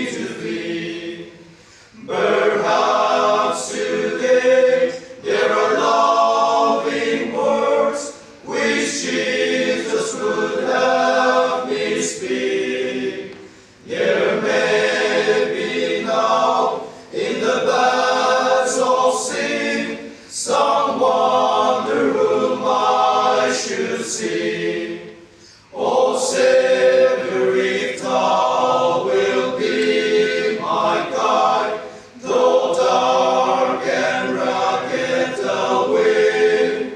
to thee. Perhaps today there are loving words which Jesus would have me speak. There may be now in the bands of sin some wonder whom I should see. O Savior, if thou wilt be my guide, though dark and ragged the way,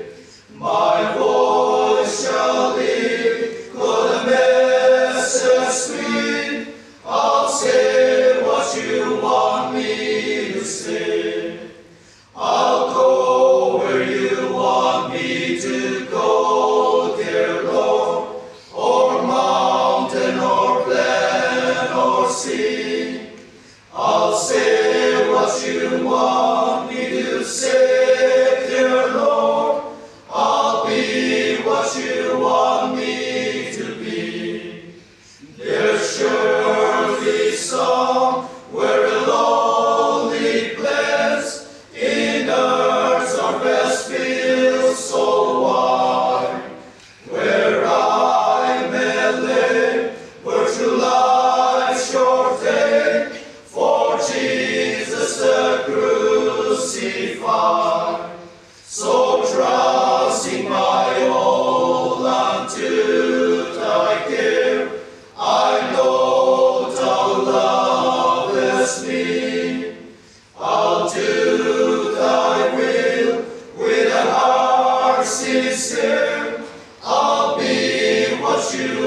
my voice shall lead, though the message sweet. I'll say what you want me to say. I'll go where you want me to go, dear Lord, o'er mountain or glen or sea. I'll say what you want me to say, dear Lord. I'll be what you want me to be. There's surely somewhere a lonely place in earth's our best fields so wide, where I may lay, where true life's short day, for Jesus the crucified. So trusting my all unto thy care, I know thou lovest me. I'll do thy will with a heart sincere. I'll be what you